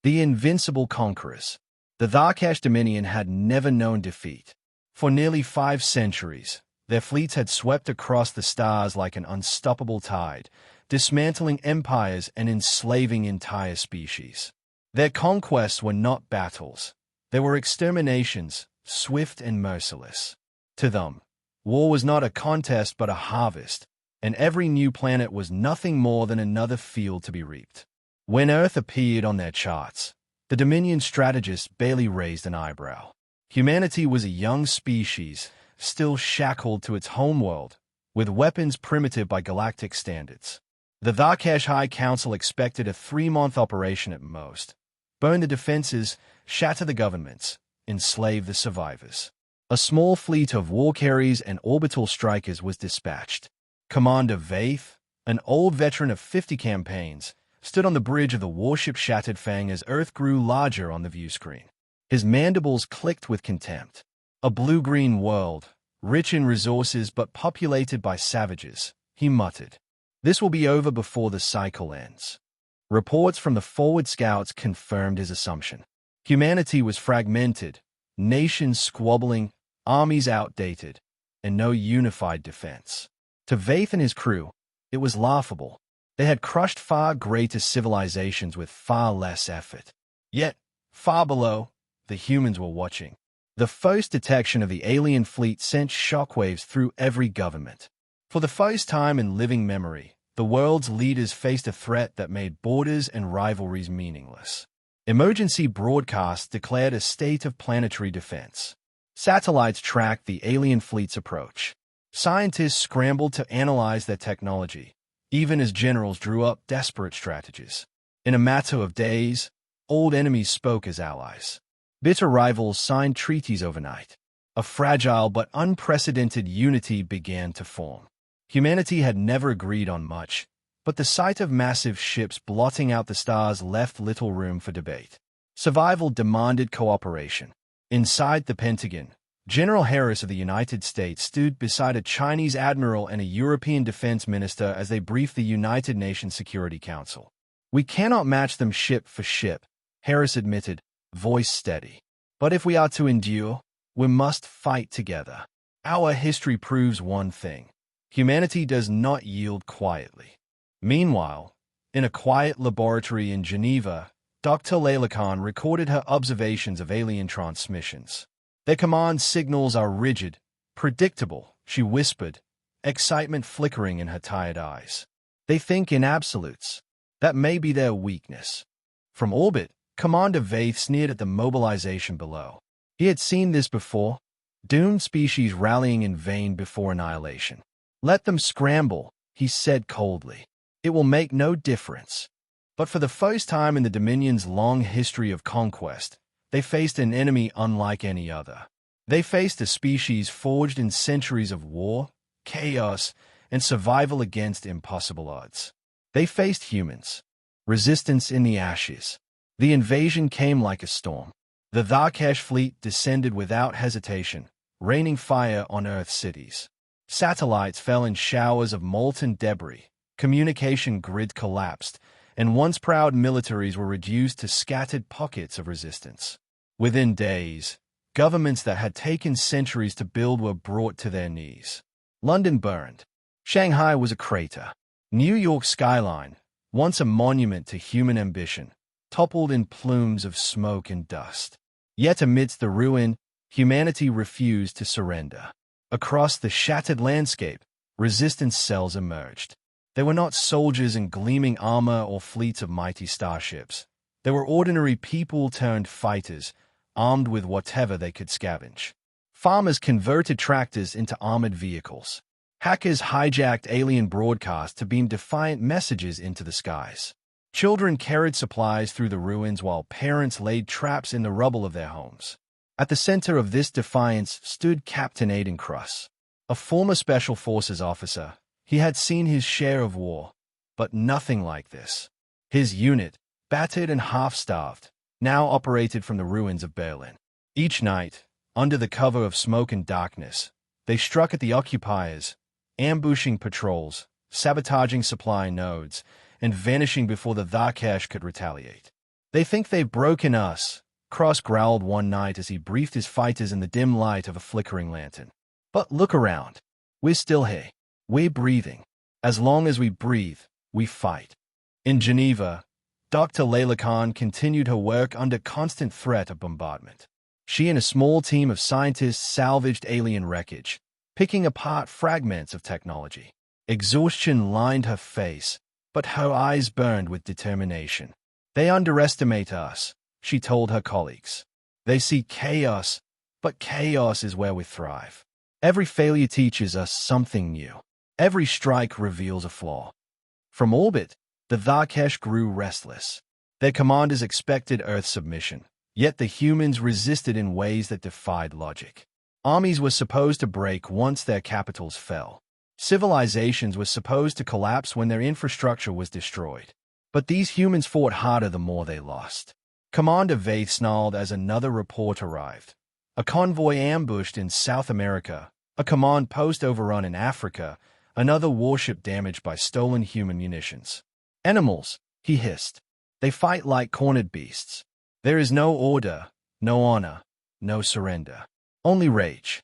The invincible conquerors. The Tharkash Dominion had never known defeat. For nearly 5 centuries, their fleets had swept across the stars like an unstoppable tide, dismantling empires and enslaving entire species. Their conquests were not battles. They were exterminations, swift and merciless. To them, war was not a contest but a harvest, and every new planet was nothing more than another field to be reaped. When Earth appeared on their charts, the Dominion strategists barely raised an eyebrow. Humanity was a young species, still shackled to its homeworld, with weapons primitive by galactic standards. The Tharkash High Council expected a 3-month operation at most. Burn the defenses, shatter the governments, enslave the survivors. A small fleet of war carriers and orbital strikers was dispatched. Commander Vaith, an old veteran of 50 campaigns, stood on the bridge of the warship-shattered Fang as Earth grew larger on the viewscreen. His mandibles clicked with contempt. A blue-green world, rich in resources but populated by savages, he muttered. This will be over before the cycle ends. Reports from the forward scouts confirmed his assumption. Humanity was fragmented, nations squabbling, armies outdated, and no unified defense. To Vaith and his crew, it was laughable. They had crushed far greater civilizations with far less effort. Yet, far below, the humans were watching. The first detection of the alien fleet sent shockwaves through every government. For the first time in living memory, the world's leaders faced a threat that made borders and rivalries meaningless. Emergency broadcasts declared a state of planetary defense. Satellites tracked the alien fleet's approach. Scientists scrambled to analyze their technology, even as generals drew up desperate strategies. In a matter of days, old enemies spoke as allies. Bitter rivals signed treaties overnight. A fragile but unprecedented unity began to form. Humanity had never agreed on much, but the sight of massive ships blotting out the stars left little room for debate. Survival demanded cooperation. Inside the Pentagon, General Harris of the United States stood beside a Chinese admiral and a European defense minister as they briefed the United Nations Security Council. "We cannot match them ship for ship," Harris admitted, voice steady. "But if we are to endure, we must fight together. Our history proves one thing. Humanity does not yield quietly." Meanwhile, in a quiet laboratory in Geneva, Dr. Layla Khan recorded her observations of alien transmissions. "Their command signals are rigid, predictable," she whispered, excitement flickering in her tired eyes. "They think in absolutes. That may be their weakness." From orbit, Commander Vaith sneered at the mobilization below. He had seen this before, doomed species rallying in vain before annihilation. "Let them scramble," he said coldly. "It will make no difference." But for the first time in the Dominion's long history of conquest, they faced an enemy unlike any other. They faced a species forged in centuries of war, chaos, and survival against impossible odds. They faced humans. Resistance in the ashes. The invasion came like a storm. The Tharkash fleet descended without hesitation, raining fire on Earth's cities. Satellites fell in showers of molten debris, communication grid collapsed, and once proud militaries were reduced to scattered pockets of resistance. Within days, governments that had taken centuries to build were brought to their knees. London burned. Shanghai was a crater. New York's skyline, once a monument to human ambition, toppled in plumes of smoke and dust. Yet amidst the ruin, humanity refused to surrender. Across the shattered landscape, resistance cells emerged. They were not soldiers in gleaming armor or fleets of mighty starships. They were ordinary people turned fighters, armed with whatever they could scavenge. Farmers converted tractors into armored vehicles. Hackers hijacked alien broadcasts to beam defiant messages into the skies. Children carried supplies through the ruins while parents laid traps in the rubble of their homes. At the center of this defiance stood Captain Aiden Cross, a former Special Forces officer. He had seen his share of war, but nothing like this. His unit, battered and half-starved, now operated from the ruins of Berlin. Each night, under the cover of smoke and darkness, they struck at the occupiers, ambushing patrols, sabotaging supply nodes, and vanishing before the Tharkash could retaliate. They think they've broken us, Cross growled one night as he briefed his fighters in the dim light of a flickering lantern. But look around. We're still here. We're breathing. As long as we breathe, we fight. In Geneva, Dr. Layla Khan continued her work under constant threat of bombardment. She and a small team of scientists salvaged alien wreckage, picking apart fragments of technology. Exhaustion lined her face, but her eyes burned with determination. They underestimate us, she told her colleagues. They see chaos, but chaos is where we thrive. Every failure teaches us something new. Every strike reveals a flaw. From orbit, the Tharkesh grew restless. Their commanders expected Earth submission, yet the humans resisted in ways that defied logic. Armies were supposed to break once their capitals fell. Civilizations were supposed to collapse when their infrastructure was destroyed. But these humans fought harder the more they lost. Commander Vaith snarled as another report arrived. A convoy ambushed in South America, a command post overrun in Africa, another warship damaged by stolen human munitions. Animals, he hissed. They fight like cornered beasts. There is no order, no honor, no surrender. Only rage.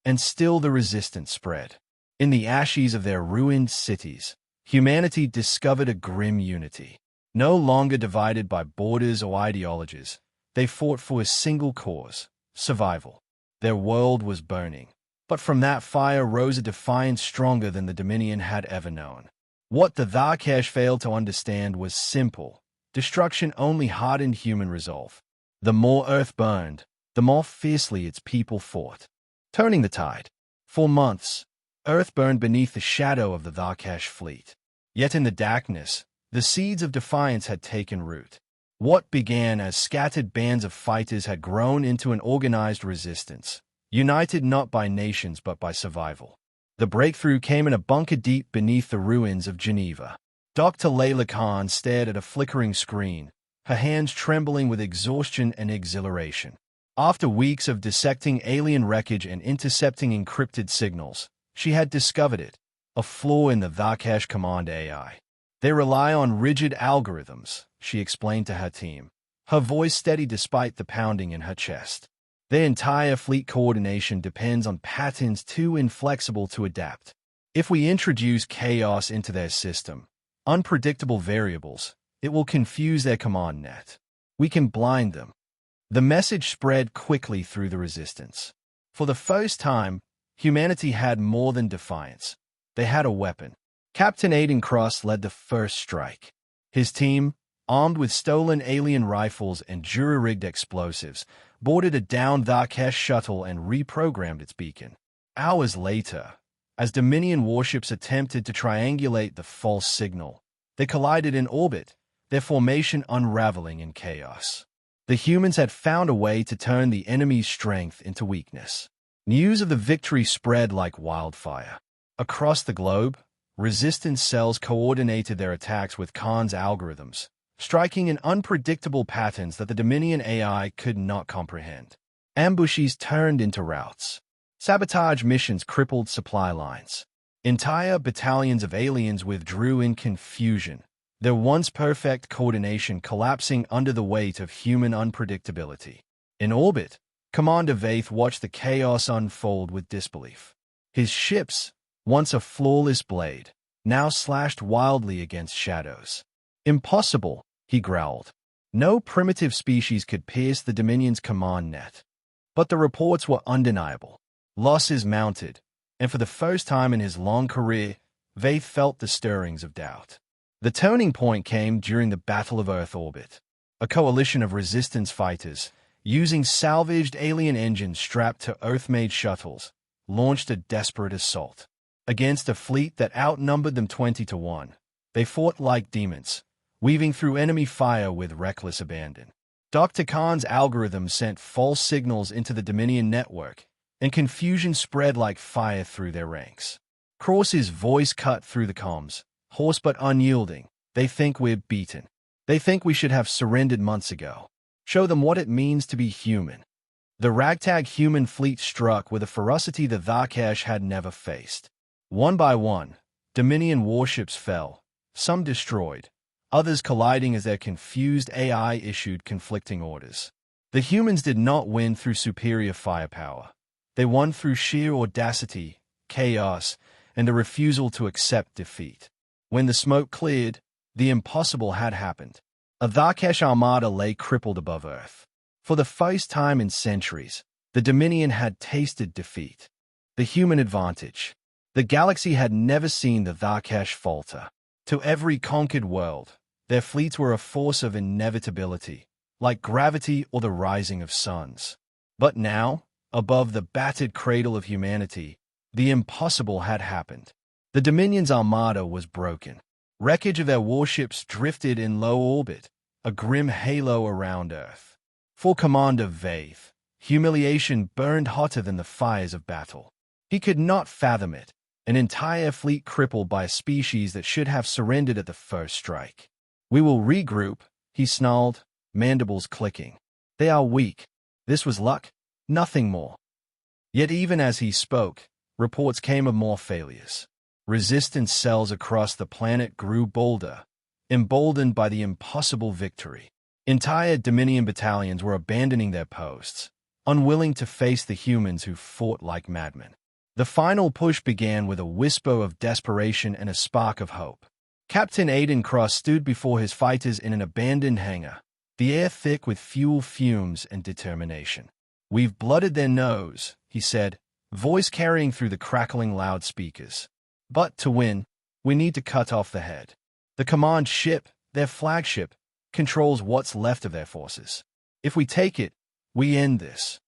And still the resistance spread. In the ashes of their ruined cities, humanity discovered a grim unity. No longer divided by borders or ideologies, they fought for a single cause, survival. Their world was burning. But from that fire rose a defiance stronger than the Dominion had ever known. What the Tharkesh failed to understand was simple. Destruction only hardened human resolve. The more Earth burned, the more fiercely its people fought. Turning the tide. For months, Earth burned beneath the shadow of the Tharkesh fleet. Yet in the darkness, the seeds of defiance had taken root. What began as scattered bands of fighters had grown into an organized resistance, united not by nations but by survival. The breakthrough came in a bunker deep beneath the ruins of Geneva. Dr. Layla Khan stared at a flickering screen, her hands trembling with exhaustion and exhilaration. After weeks of dissecting alien wreckage and intercepting encrypted signals, she had discovered it, a flaw in the Tharkesh command AI. They rely on rigid algorithms, she explained to her team, her voice steady despite the pounding in her chest. Their entire fleet coordination depends on patterns too inflexible to adapt. If we introduce chaos into their system, unpredictable variables, it will confuse their command net. We can blind them. The message spread quickly through the resistance. For the first time, humanity had more than defiance. They had a weapon. Captain Aiden Cross led the first strike. His team, armed with stolen alien rifles and jury-rigged explosives, boarded a downed Tharkesh shuttle and reprogrammed its beacon. Hours later, as Dominion warships attempted to triangulate the false signal, they collided in orbit, their formation unraveling in chaos. The humans had found a way to turn the enemy's strength into weakness. News of the victory spread like wildfire. Across the globe, resistance cells coordinated their attacks with Khan's algorithms, striking in unpredictable patterns that the Dominion AI could not comprehend. Ambushes turned into routes. Sabotage missions crippled supply lines. Entire battalions of aliens withdrew in confusion, their once perfect coordination collapsing under the weight of human unpredictability. In orbit, Commander Vaith watched the chaos unfold with disbelief. His ships, once a flawless blade, now slashed wildly against shadows. Impossible, he growled. No primitive species could pierce the Dominion's command net. But the reports were undeniable. Losses mounted, and for the first time in his long career, Vaith felt the stirrings of doubt. The turning point came during the Battle of Earth orbit. A coalition of resistance fighters, using salvaged alien engines strapped to Earth-made shuttles, launched a desperate assault. Against a fleet that outnumbered them 20-1, they fought like demons, weaving through enemy fire with reckless abandon. Dr. Khan's algorithm sent false signals into the Dominion network, and confusion spread like fire through their ranks. Cross's voice cut through the comms, hoarse but unyielding. They think we're beaten. They think we should have surrendered months ago. Show them what it means to be human. The ragtag human fleet struck with a ferocity the Tharkesh had never faced. One by one, Dominion warships fell, some destroyed, others colliding as their confused AI issued conflicting orders. The humans did not win through superior firepower. They won through sheer audacity, chaos, and a refusal to accept defeat. When the smoke cleared, the impossible had happened. A Tharkesh armada lay crippled above Earth. For the first time in centuries, the Dominion had tasted defeat. The human advantage. The galaxy had never seen the Tharkesh falter. To every conquered world, their fleets were a force of inevitability, like gravity or the rising of suns. But now, above the battered cradle of humanity, the impossible had happened. The Dominion's armada was broken. Wreckage of their warships drifted in low orbit, a grim halo around Earth. For Commander Vaith, humiliation burned hotter than the fires of battle. He could not fathom it, an entire fleet crippled by a species that should have surrendered at the first strike. "We will regroup," he snarled, mandibles clicking. "They are weak. This was luck, nothing more." Yet even as he spoke, reports came of more failures. Resistance cells across the planet grew bolder, emboldened by the impossible victory. Entire Dominion battalions were abandoning their posts, unwilling to face the humans who fought like madmen. The final push began with a whisper of desperation and a spark of hope. Captain Aiden Cross stood before his fighters in an abandoned hangar, the air thick with fuel fumes and determination. "We've blooded their nose," he said, voice carrying through the crackling loudspeakers. "But to win, we need to cut off the head. The command ship, their flagship, controls what's left of their forces. If we take it, we end this."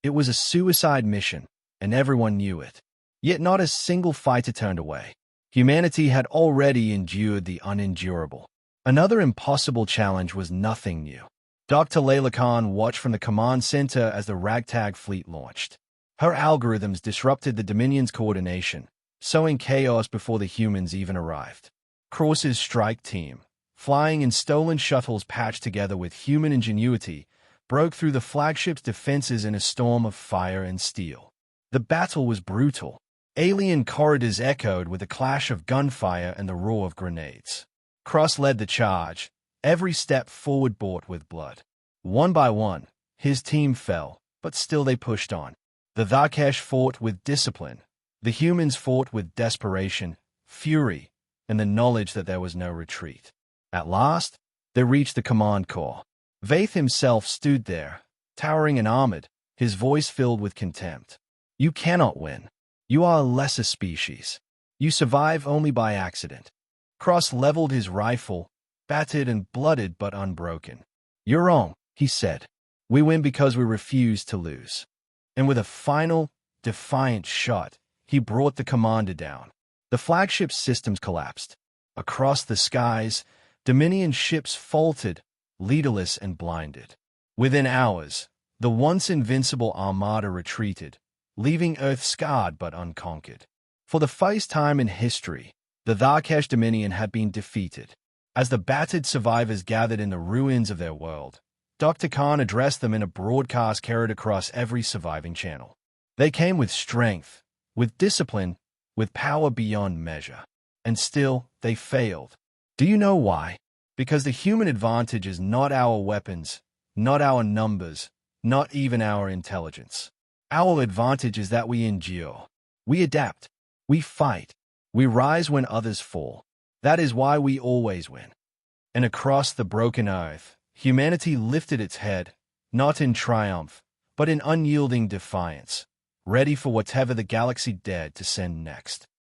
It was a suicide mission, and everyone knew it. Yet not a single fighter turned away. Humanity had already endured the unendurable. Another impossible challenge was nothing new. Dr. Layla Khan watched from the command center as the ragtag fleet launched. Her algorithms disrupted the Dominion's coordination, sowing chaos before the humans even arrived. Cross's strike team, flying in stolen shuttles patched together with human ingenuity, broke through the flagship's defenses in a storm of fire and steel. The battle was brutal. Alien corridors echoed with the clash of gunfire and the roar of grenades. Cross led the charge, every step forward bought with blood. One by one, his team fell, but still they pushed on. The Tharkesh fought with discipline. The humans fought with desperation, fury, and the knowledge that there was no retreat. At last, they reached the command core. Vaith himself stood there, towering and armored, his voice filled with contempt. "You cannot win. You are a lesser species. You survive only by accident." Cross leveled his rifle, battered and blooded but unbroken. "You're wrong," he said. "We win because we refuse to lose." And with a final, defiant shot, he brought the commander down. The flagship's systems collapsed. Across the skies, Dominion ships faltered, leaderless and blinded. Within hours, the once invincible armada retreated, leaving Earth scarred but unconquered. For the first time in history, the Tharkesh Dominion had been defeated. As the battered survivors gathered in the ruins of their world, Dr. Khan addressed them in a broadcast carried across every surviving channel. They came with strength, with discipline, with power beyond measure. And still, they failed. Do you know why? Because the human advantage is not our weapons, not our numbers, not even our intelligence. Our advantage is that we endure. We adapt. We fight. We rise when others fall. That is why we always win. And across the broken earth, humanity lifted its head, not in triumph, but in unyielding defiance, ready for whatever the galaxy dared to send next.